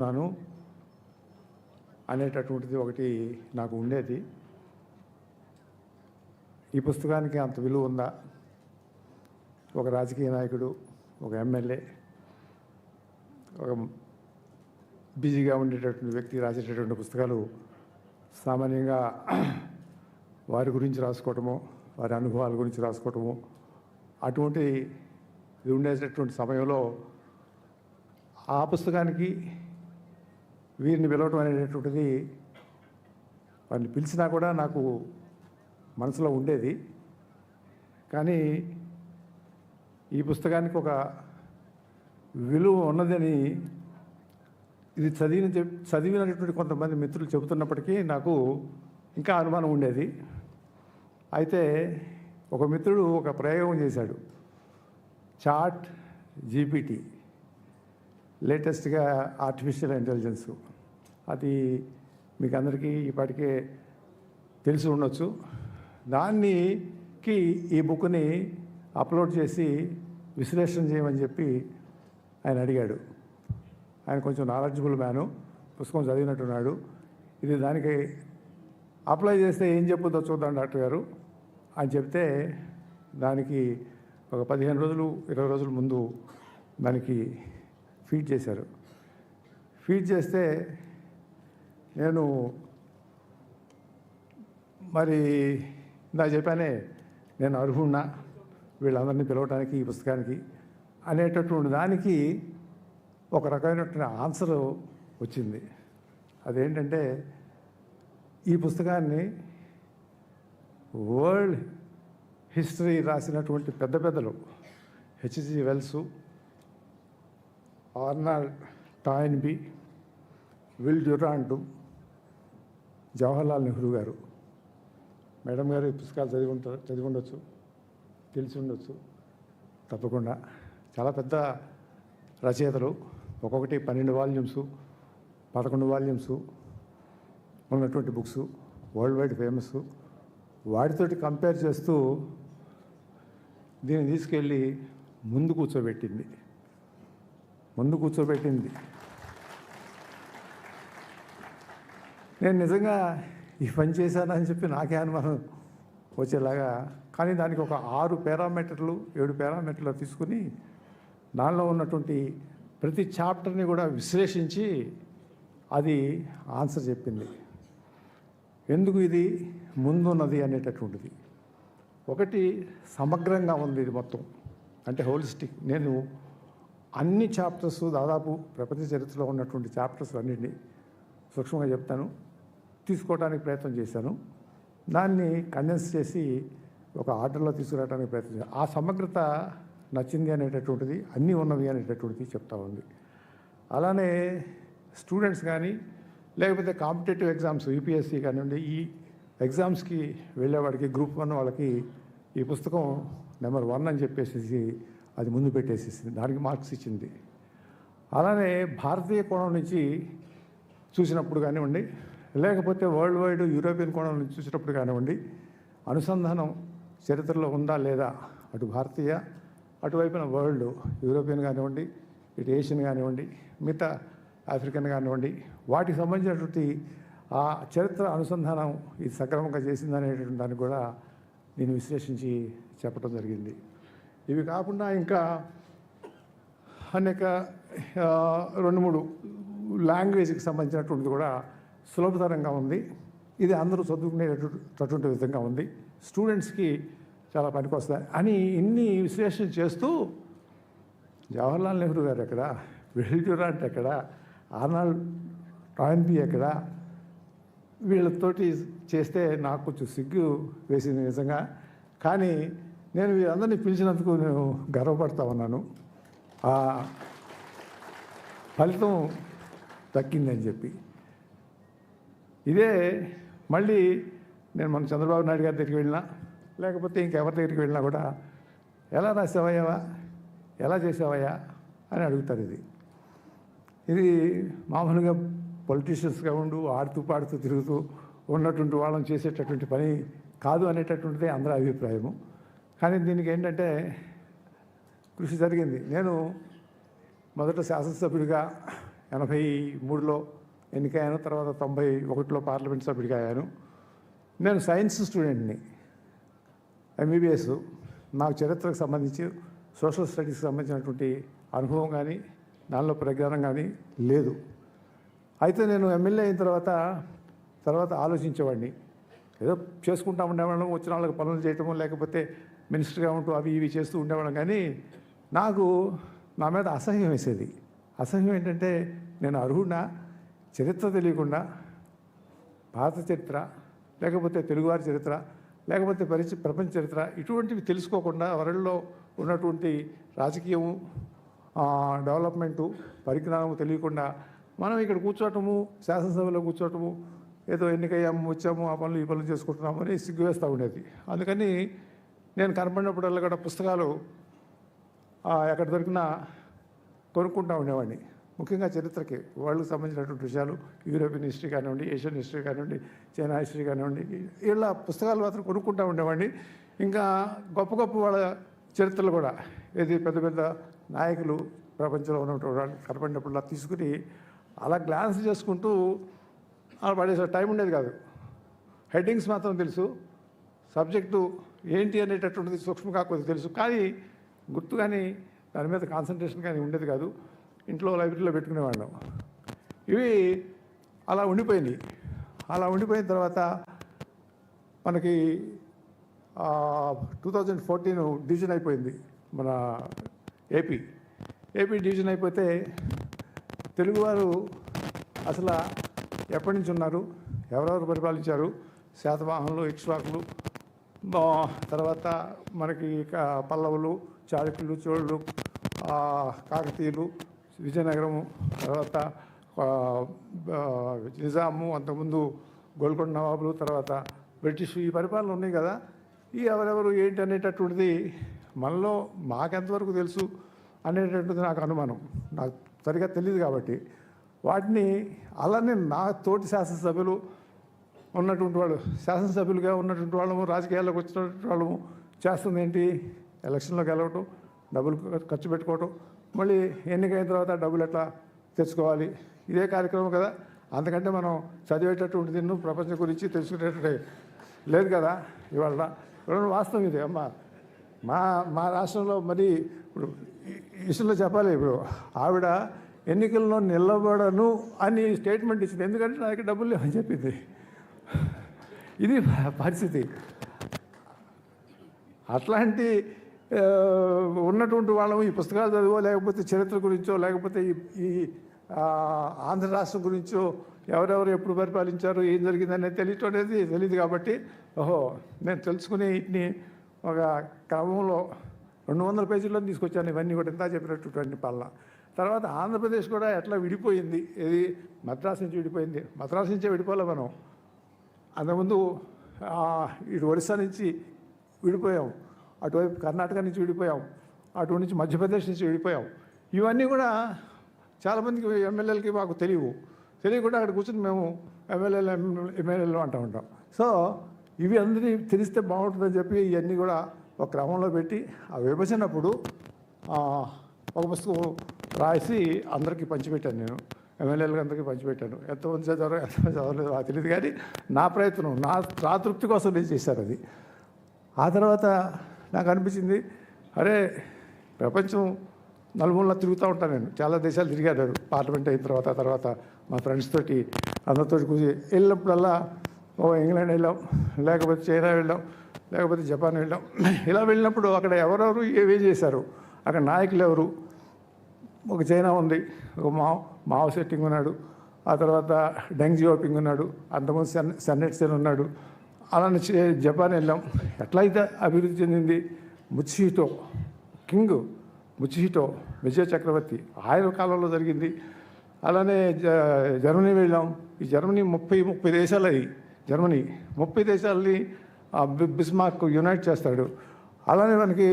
నాను అనేటటువంటిది ఒకటి నాకు ఉండేది. ఈ పుస్తకానికి అంత విలువ ఉందా? ఒక రాజకీయ నాయకుడు, ఒక ఎమ్మెల్యే, ఒక బిజీగా ఉండేటటువంటి వ్యక్తి రాసేటటువంటి పుస్తకాలు సామాన్యంగా వారి గురించి రాసుకోవటము, వారి అనుభవాల గురించి రాసుకోవటము, అటువంటి ఇది ఉండేటటువంటి సమయంలో ఆ పుస్తకానికి వీరిని పిలవటం అనేటటువంటిది వారిని పిలిచినా కూడా నాకు మనసులో ఉండేది. కానీ ఈ పుస్తకానికి ఒక విలువ ఉన్నదని ఇది చదివినటువంటి కొంతమంది మిత్రులు చెబుతున్నప్పటికీ నాకు ఇంకా అనుమానం ఉండేది. అయితే ఒక మిత్రుడు ఒక ప్రయోగం చేశాడు. చాట్ జీపీటీ, లేటెస్ట్గా ఆర్టిఫిషియల్ ఇంటెలిజెన్స్, అది మీకు అందరికీ ఇప్పటికే తెలిసి ఉండొచ్చు. దానికి ఈ బుక్ని అప్లోడ్ చేసి విశ్లేషణ చేయమని చెప్పి ఆయన అడిగాడు. ఆయన కొంచెం నాలెడ్జబుల్ మ్యాను, పుస్తకం చదివినట్టున్నాడు. ఇది దానికి అప్లై చేస్తే ఏం చెప్పుద్దో చూద్దాం డాక్టర్ గారు అని చెప్తే దానికి ఒక 15 రోజులు 20 రోజుల ముందు దానికి ఫీడ్ చేశారు. ఫీడ్ చేస్తే నేను మరి నాకు చెప్పానే, నేను అర్హున్నా వీళ్ళందరినీ పిలవటానికి ఈ పుస్తకానికి అనేటటువంటి దానికి ఒక రకమైనటువంటి ఆన్సర్ వచ్చింది. అదేంటంటే, ఈ పుస్తకాన్ని వరల్డ్ హిస్టరీ రాసినటువంటి పెద్ద పెద్దలు HG Wells, Arnold Toynbee, Will Durant, Jawaharlal Nehru garu, madam గారు ఈ పుస్తకాలు చదివి ఉండొచ్చు, తెలిసి ఉండొచ్చు తప్పకుండా. చాలా పెద్ద రచయితలు, ఒక్కొక్కటి 12 వాల్యూమ్స్ 11 వాల్యూమ్స్ ఉన్నటువంటి బుక్స్, వరల్డ్ వైడ్ ఫేమస్. వాటితోటి కంపేర్ చేస్తూ దీన్ని తీసుకెళ్ళి ముందు కూర్చోబెట్టింది. నేను నిజంగా ఈ పని చేశానని చెప్పి నాకే అనుమానం వచ్చేలాగా. కానీ దానికి ఒక 6 పారామీటర్లు 7 పారామీటర్లు తీసుకుని దానిలో ఉన్నటువంటి ప్రతి చాప్టర్ని కూడా విశ్లేషించి అది ఆన్సర్ చెప్పింది. ఎందుకు ఇది ముందున్నది అనేటటువంటిది. ఒకటి, సమగ్రంగా ఉంది ఇది మొత్తం, అంటే హోలిస్టిక్. నేను అన్ని చాప్టర్స్, దాదాపు ప్రపంచ చరిత్రలో ఉన్నటువంటి చాప్టర్స్ అన్నింటినీ సూక్ష్మంగా చెప్తాను, తీసుకోవడానికి ప్రయత్నం చేశాను. దాన్ని కండెన్స్ చేసి ఒక ఆర్డర్లో తీసుకురావడానికి ప్రయత్నం చేశాను. ఆ సమగ్రత నచ్చింది అనేటటువంటిది, అన్నీ ఉన్నవి అనేటటువంటిది చెప్తా ఉంది. అలానే స్టూడెంట్స్ కానీ, లేకపోతే కాంపిటేటివ్ ఎగ్జామ్స్ యూపీఎస్సీ కానివ్వండి, ఈ ఎగ్జామ్స్కి వెళ్ళేవాడికి గ్రూప్ 1 వాళ్ళకి ఈ పుస్తకం నెంబర్ 1 అని చెప్పేసి అది ముందు పెట్టేసేసింది, దానికి మార్క్స్ ఇచ్చింది. అలానే భారతీయ కోణం నుంచి చూసినప్పుడు కానివ్వండి, లేకపోతే వరల్డ్ వైడ్ యూరోపియన్ కోణం నుంచి చూసినప్పుడు కానివ్వండి, అనుసంధానం చరిత్రలో ఉందా లేదా, అటు భారతీయ అటువైపున వరల్డ్, యూరోపియన్ కానివ్వండి, ఇటు ఏషియన్ కానివ్వండి, మిగతా ఆఫ్రికన్ కానివ్వండి, వాటికి సంబంధించినటువంటి ఆ చరిత్ర అనుసంధానం ఇది సక్రమంగా చేసిందనేటువంటి దాన్ని కూడా నేను విశ్లేషించి చెప్పడం జరిగింది. ఇవి కాకుండా ఇంకా అనేక 2-3 లాంగ్వేజ్కి సంబంధించినటువంటిది కూడా సులభతరంగా ఉంది. ఇది అందరూ చదువుకునేటటువంటి విధంగా ఉంది, స్టూడెంట్స్కి చాలా పనికొస్తాయి అని ఇన్ని విశ్లేషణ చేస్తూ జవహర్లాల్ నెహ్రూ గారు ఎక్కడ, విల్ డ్యూరాంట్ ఎక్కడ, ఆర్నాల్డ్ టాయిన్బీ ఎక్కడ, వీళ్ళతోటి చేస్తే నాకు కొంచెం సిగ్గు వేసింది నిజంగా. కానీ నేను వీరందరినీ పిలిచినందుకు నేను గర్వపడతా ఉన్నాను. ఆ ఫలితం దక్కిందని చెప్పి. ఇదే మళ్ళీ నేను మన చంద్రబాబు నాయుడు గారి దగ్గరికి వెళ్ళినా, లేకపోతే ఇంకెవరి దగ్గరికి వెళ్ళినా కూడా ఎలా రాసావయ్యావా, ఎలా చేసావయ్యా అని అడుగుతారు. ఇది మామూలుగా పొలిటీషియన్స్గా ఆడుతూ పాడుతూ తిరుగుతూ ఉన్నటువంటి వాళ్ళని చేసేటటువంటి పని కాదు అనేటటువంటిదే అందరి అభిప్రాయము. కానీ దీనికి ఏంటంటే కృషి జరిగింది. నేను మొదట శాసనసభ్యుడిగా 83లో ఎన్నికయ్యాను. తర్వాత 91లో పార్లమెంట్ సభ్యుడిగా అయ్యాను. నేను సైన్స్ స్టూడెంట్ని, ఎంబీబీఎస్. నాకు చరిత్రకు సంబంధించి సోషల్ స్టడీస్కి సంబంధించినటువంటి అనుభవం కానీ దానిలో ప్రజ్ఞానం కానీ లేదు. అయితే నేను ఎమ్మెల్యే అయిన తర్వాత ఆలోచించేవాడిని. ఏదో చేసుకుంటూ ఉండేవాళ్ళం, వచ్చిన వాళ్ళకి పనులు చేయటము, లేకపోతే మినిస్టర్గా ఉంటూ అవి ఇవి చేస్తూ ఉండేవాళ్ళం. కానీ నాకు నా మీద అసహ్యం వేసేది. అసహ్యం ఏంటంటే, నేను అర్హుడినా చరిత్ర తెలియకుండా భారత చరిత్ర, లేకపోతే తెలుగువారి చరిత్ర, లేకపోతే ప్రపంచ చరిత్ర ఇటువంటివి తెలుసుకోకుండా వరల్డ్లో ఉన్నటువంటి రాజకీయము, డెవలప్మెంటు, పరిజ్ఞానము తెలియకుండా మనం ఇక్కడ కూర్చోవటము, శాసనసభలో కూర్చోవటము, ఏదో ఎన్నికయ్యాము, వచ్చాము, ఆ పనులు ఈ పనులు చేసుకుంటున్నాము అని సిగ్గు వేస్తూ ఉండేది. అందుకని నేను కనపడినప్పుడల్లా కూడా పుస్తకాలు ఎక్కడ దొరికినా కొనుక్కుంటూ ఉండేవాడిని. ముఖ్యంగా చరిత్రకి, వరల్డ్కి సంబంధించినటువంటి విషయాలు, యూరోపియన్ హిస్టరీ కానివ్వండి, ఏషియన్ హిస్టరీ కానివ్వండి, చైనా హిస్టరీ కానివ్వండి, ఇలా పుస్తకాలు మాత్రం కొనుక్కుంటూ ఉండేవాడిని. ఇంకా గొప్ప గొప్ప వాళ్ళ చరిత్రలు కూడా, ఏది పెద్ద పెద్ద నాయకులు ప్రపంచంలో ఉన్నటువంటి కనపడినప్పుడులా తీసుకుని అలా గ్లాన్స్ చేసుకుంటూ అలా పడేసే టైం ఉండేది కాదు. హెడ్డింగ్స్ మాత్రం తెలుసు, సబ్జెక్టు ఏంటి అనేటటువంటిది సూక్ష్మంగా కొద్దిగా తెలుసు, కానీ గుర్తు కానీ దాని మీద కాన్సన్ట్రేషన్ కానీ ఉండేది కాదు. ఇంట్లో లైబ్రరీలో పెట్టుకునేవాళ్ళం. ఇవి అలా ఉండిపోయింది. అలా ఉండిపోయిన తర్వాత మనకి 2014 డివిజన్ అయిపోయింది మన ఏపీ డివిజన్ అయిపోతే తెలుగువారు అసలు ఎప్పటి నుంచి ఉన్నారు, ఎవరెవరు పరిపాలించారు, శాతవాహనులు, ఇక్ష్వాకులు, తర్వాత మనకి పల్లవులు, చాళుక్యులు, చోళులు, కాకతీయులు, విజయనగరము, తర్వాత నిజాము, అంతకుముందు గోల్కొండ నవాబులు, తర్వాత బ్రిటిష్, ఈ పరిపాలన ఉన్నాయి కదా. ఈ ఎవరెవరు ఏంటి అనేటటువంటిది మనలో మాకెంతవరకు తెలుసు అనేటటువంటిది నాకు అనుమానం. నాకు సరిగా తెలియదు కాబట్టి వాటిని అలానే నా తోటి శాసనసభ్యులు ఉన్నటువంటి వాళ్ళు, శాసనసభ్యులుగా ఉన్నటువంటి వాళ్ళము, రాజకీయాల్లోకి వచ్చినటువంటి వాళ్ళము చేస్తుంది ఏంటి, ఎలక్షన్లో గెలవటం, డబ్బులు ఖర్చు పెట్టుకోవటం, మళ్ళీ ఎన్నికైన తర్వాత డబ్బులు ఎట్లా తెచ్చుకోవాలి, ఇదే కార్యక్రమం కదా. అందుకంటే మనం చదివేటటువంటిది ప్రపంచం గురించి తెలుసుకునేటట్టు లేదు కదా. ఇవాళ వాస్తవం ఇది అమ్మ. మా రాష్ట్రంలో మరి ఇప్పుడు ఈ విషయంలో చెప్పాలి, ఇప్పుడు ఆవిడ ఎన్నికల్లో నిలబడను అని స్టేట్మెంట్ ఇచ్చింది. ఎందుకంటే నా దగ్గర డబ్బులు లేవని చెప్పింది. ఇది పరిస్థితి. అట్లాంటి ఉన్నటువంటి వాళ్ళము ఈ పుస్తకాలు చదివో, లేకపోతే చరిత్ర గురించో, లేకపోతే ఈ ఆంధ్ర రాష్ట్రం గురించో, ఎవరెవరు ఎప్పుడు పరిపాలించారు, ఏం జరిగిందనేది తెలియటం అనేది తెలియదు. కాబట్టి నేను తెలుసుకుని వీటిని ఒక క్రమంలో 200 పేజీల్లో తీసుకొచ్చాను. ఇవన్నీ కూడా ఇంత చెప్పినటువంటి పాలన. తర్వాత ఆంధ్రప్రదేశ్ కూడా ఎట్లా విడిపోయింది, ఏది మద్రాసు నుంచి విడిపోయింది. మద్రాసు నుంచే విడిపోలే మనం. అంతకుముందు ఇటు ఒరిస్సా నుంచి విడిపోయాం, అటువైపు కర్ణాటక నుంచి విడిపోయాం, అటు నుంచి మధ్యప్రదేశ్ నుంచి విడిపోయాం. ఇవన్నీ కూడా చాలామందికి ఎమ్మెల్యేలకి మాకు తెలియకుండా అక్కడ కూర్చొని మేము ఎమ్మెల్యేలు అంటూ ఉంటాం. సో ఇవి అందరినీ తెలిస్తే బాగుంటుందని చెప్పి ఇవన్నీ కూడా ఒక క్రమంలో పెట్టి ఆ విభజనప్పుడు ఒక పుస్తకం రాసి అందరికీ పంచిపెట్టాను. నేను ఎమ్మెల్యేలకు అందరికీ పంచిపెట్టాను. ఎంతమంది చదివారో ఎంతమంది చదవలేదు నాకు తెలియదు, కానీ నా ప్రయత్నం, నా తృప్తి కోసం నేను చేశాను అది. ఆ తర్వాత నాకు అనిపించింది, అరే ప్రపంచం నలుమూలలా తిరుగుతూ ఉంటాను నేను. చాలా దేశాలు తిరిగాను పార్లమెంట్ అయిన తర్వాత మా ఫ్రెండ్స్ తోటి అందరితో కూర్చి వెళ్ళినప్పుడల్లా ఇంగ్లాండ్ వెళ్ళాం, లేకపోతే చైనా వెళ్ళాం, లేకపోతే జపాన్ వెళ్ళాం. ఇలా వెళ్ళినప్పుడు అక్కడ ఎవరెవరు ఏవేం చేశారు, అక్కడ నాయకులు ఎవరు. ఒక చైనా ఉంది, ఒక మావో సెట్టింగ్ ఉన్నాడు, ఆ తర్వాత డెంగ్ జియోపింగ్ ఉన్నాడు, అంతకుముందు సన్నెట్ సెన్ ఉన్నాడు. అలానే జపాన్ వెళ్ళాం. ఎట్లయితే అభివృద్ధి చెందింది ముచిహిటో విజయ చక్రవర్తి ఆయన కాలంలో జరిగింది. అలానే జర్మనీ వెళ్ళాం. ఈ జర్మనీ 30 దేశాలు, అది జర్మనీ 30 దేశాలని బిస్మార్క్ యునైట్ చేస్తాడు. అలానే మనకి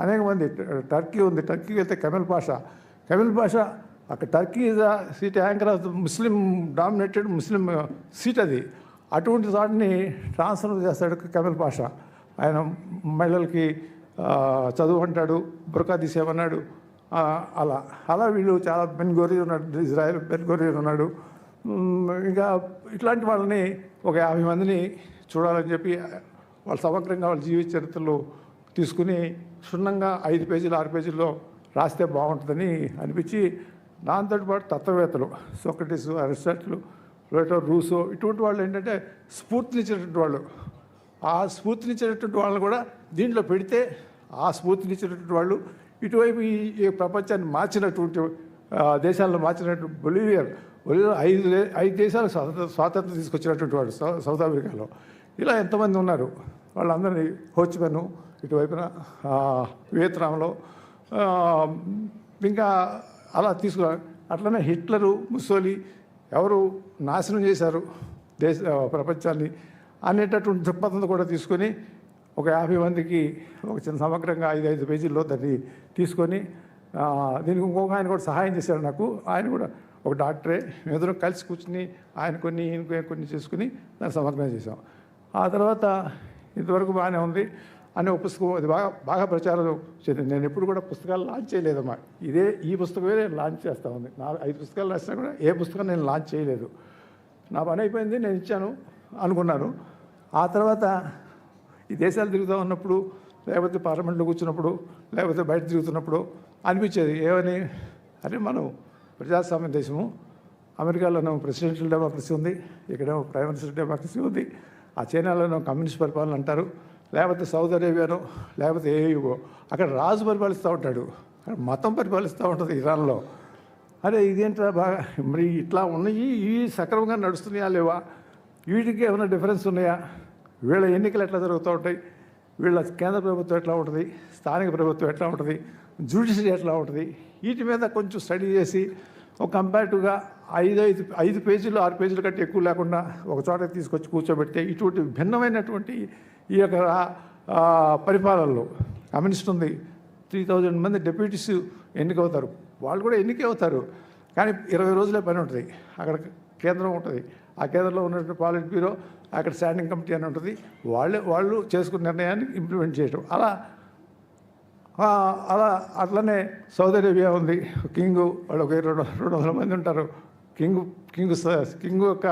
అనేక మంది, టర్కీ ఉంది, టర్కీకి వెళ్తే కెమెల్ పాషా అక్కడ Turkey is the seat anchor of Muslim dominated Muslim seat అది. అటువంటి వాటిని ట్రాన్స్ఫర్ చేస్తాడు కెమెల్ పాషా. ఆయన మహిళలకి చదువు అంటాడు, బురకా తీసేమన్నాడు. అలా అలా వీళ్ళు చాలా బెన్ గూరియన్ ఉన్నాడు, ఇజ్రాయెల్ బెన్ గూరియన్ ఉన్నాడు. ఇంకా ఇట్లాంటి వాళ్ళని ఒక 50 మందిని చూడాలని చెప్పి వాళ్ళ సమగ్రంగా వాళ్ళ జీవిత చరిత్రలు తీసుకుని క్షుణ్ణంగా 5 పేజీలు 6 పేజీల్లో రాస్తే బాగుంటుందని అనిపించి, దాంతో పాటు తత్వవేత్తలు సోక్రటీస్, అరిస్టాటిల్, ప్లేటో, రూసో ఇటువంటి వాళ్ళు ఏంటంటే స్ఫూర్తినిచ్చినటువంటి వాళ్ళు. ఆ స్ఫూర్తినిచ్చినటువంటి వాళ్ళని కూడా దీంట్లో పెడితే ఆ స్ఫూర్తినిచ్చినటువంటి వాళ్ళు ఇటువైపు ఈ ప్రపంచాన్ని మార్చినటువంటి దేశాలను మార్చినటువంటి బొలివియా 5 దేశాలకు స్వాతంత్రం తీసుకొచ్చినటువంటి వాడు సౌత్ ఆఫ్రికాలో. ఇలా ఎంతమంది ఉన్నారు, వాళ్ళందరినీ హోచిమెన్ ఇటువైపున వియత్నాంలో, ఇంకా అలా అట్లనే హిట్లరు, ముస్సోలి ఎవరు నాశనం చేశారు ప్రపంచాన్ని అనేటటువంటి దృక్పథంతో కూడా తీసుకొని ఒక 50 మందికి ఒక చిన్న సమగ్రంగా 5 పేజీల్లో దాన్ని తీసుకొని, దీనికి ఇంకొక ఆయన కూడా సహాయం చేశాడు నాకు. ఆయన కూడా ఒక డాక్టరే. మేమిద్దరం కలిసి కూర్చుని ఆయన కొన్ని ఈయన కొన్ని చేసుకుని దాన్ని సమగ్రం చేసాం. ఆ తర్వాత ఇంతవరకు బాగానే ఉంది అనే ఒక పుస్తకం, అది బాగా ప్రచారం చెందింది. నేను ఎప్పుడు కూడా పుస్తకాలు లాంచ్ చేయలేదమ్మా. ఈ పుస్తకమే నేను లాంచ్ చేస్తా ఉంది. 5 పుస్తకాలు రాసినా కూడా ఏ పుస్తకం నేను లాంచ్ చేయలేదు. నా పని అయిపోయింది, నేను ఇచ్చాను అనుకున్నాను. ఆ తర్వాత ఈ దేశాలు తిరుగుతూ ఉన్నప్పుడు, లేకపోతే పార్లమెంట్లో కూర్చున్నప్పుడు, లేకపోతే బయట తిరుగుతున్నప్పుడు అనిపించేది ఏమని, అరే మనం ప్రజాస్వామ్య దేశము, అమెరికాలోనూ ప్రెసిడెన్షియల్ డెమోక్రసీ ఉంది, ఇక్కడేమో ప్రైమ్ మినిస్టర్ డెమోక్రసీ ఉంది, ఆ చైనాలోనూ కమ్యూనిస్ట్ పరిపాలన అంటారు, లేకపోతే సౌదీ అరేబియానో లేకపోతే ఏయుగో అక్కడ రాజు పరిపాలిస్తూ ఉంటాడు, అక్కడ మతం పరిపాలిస్తూ ఉంటుంది ఇరాన్లో. అరే ఇదేంట్రా బాగా మరి ఇట్లా ఉన్నాయి, ఇవి సక్రమంగా నడుస్తున్నాయా లేవా, వీటికి ఏమైనా డిఫరెన్స్ ఉన్నాయా, వీళ్ళ ఎన్నికలు ఎట్లా జరుగుతూ ఉంటాయి, వీళ్ళ కేంద్ర ప్రభుత్వం ఎట్లా ఉంటుంది, స్థానిక ప్రభుత్వం ఎట్లా ఉంటుంది, జ్యుడిషియరీ ఎట్లా ఉంటుంది, వీటి మీద కొంచెం స్టడీ చేసి ఒక కంపారిటివ్గా 5 పేజీలు 6 పేజీల కంటే ఎక్కువ లేకుండా ఒక చోట తీసుకొచ్చి కూర్చోబెడితే ఇటువంటి భిన్నమైనటువంటి ఈ యొక్క పరిపాలనలో కమ్యూనిస్ట్ ఉంది, 3000 మంది డెప్యూటీస్ ఎన్నికవుతారు, వాళ్ళు కూడా ఎన్నికే అవుతారు, కానీ 20 రోజులే పని ఉంటుంది. అక్కడ కేంద్రం ఉంటుంది, ఆ కేంద్రంలో ఉన్నటువంటి పాలిట్ బ్యూరో, అక్కడ స్టాండింగ్ కమిటీ అని ఉంటుంది, వాళ్ళు చేసుకున్న నిర్ణయాన్ని ఇంప్లిమెంట్ చేయడం. అట్లనే సౌదీ అరేబియా ఉంది, కింగు, వాళ్ళు ఒక 200 మంది ఉంటారు, కింగు యొక్క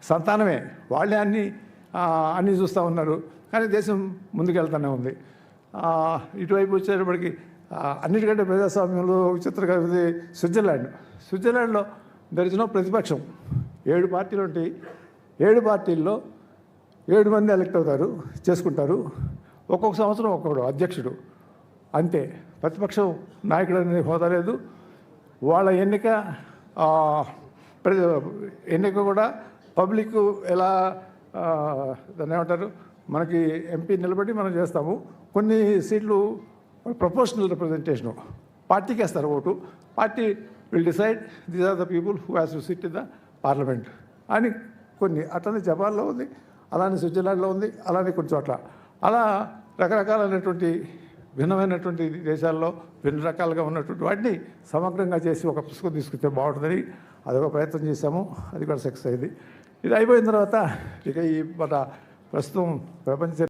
సంతానమే, వాళ్ళే అన్నీ చూస్తూ ఉన్నారు, కానీ దేశం ముందుకెళ్తూనే ఉంది. ఇటువైపు వచ్చేటప్పటికి అన్నిటికంటే ప్రజాస్వామ్యంలో విచిత్రంగా ఉంది స్విట్జర్లాండ్లో దరిచిన ప్రతిపక్షం 7 పార్టీలు ఉంటాయి, 7 పార్టీల్లో 7 మంది ఎలక్ట్ అవుతారు, చేసుకుంటారు, ఒక్కొక్క సంవత్సరం ఒక్కొక్కడు అధ్యక్షుడు, అంతే. ప్రతిపక్షం నాయకుడు అనేది హోదా లేదు. వాళ్ళ ఎన్నిక కూడా పబ్లిక్ ఎలా దాన్ని ఏమంటారు, మనకి ఎంపీ నిలబడి మనం చేస్తాము, కొన్ని సీట్లు ప్రపోర్షనల్ రిప్రజెంటేషను, పార్టీకి వేస్తారు ఓటు, party will decide these are the people who has to sit in the parliament అని కొన్ని. అట్లనే జపాన్లో ఉంది, అలానే స్విట్జర్లాండ్లో ఉంది, అలానే కొన్ని చోట్ల అలా రకరకాలైనటువంటి భిన్నమైనటువంటి దేశాల్లో భిన్న రకాలుగా ఉన్నటువంటి వాటిని సమగ్రంగా చేసి ఒక పుస్తకం తీసుకుంటే బాగుంటుందని అదొక ప్రయత్నం చేశాము. అది కూడా సక్సెస్ అయింది. ఇది అయిపోయిన తర్వాత ఇక ఈ మన ప్రస్తుతం ప్రపంచ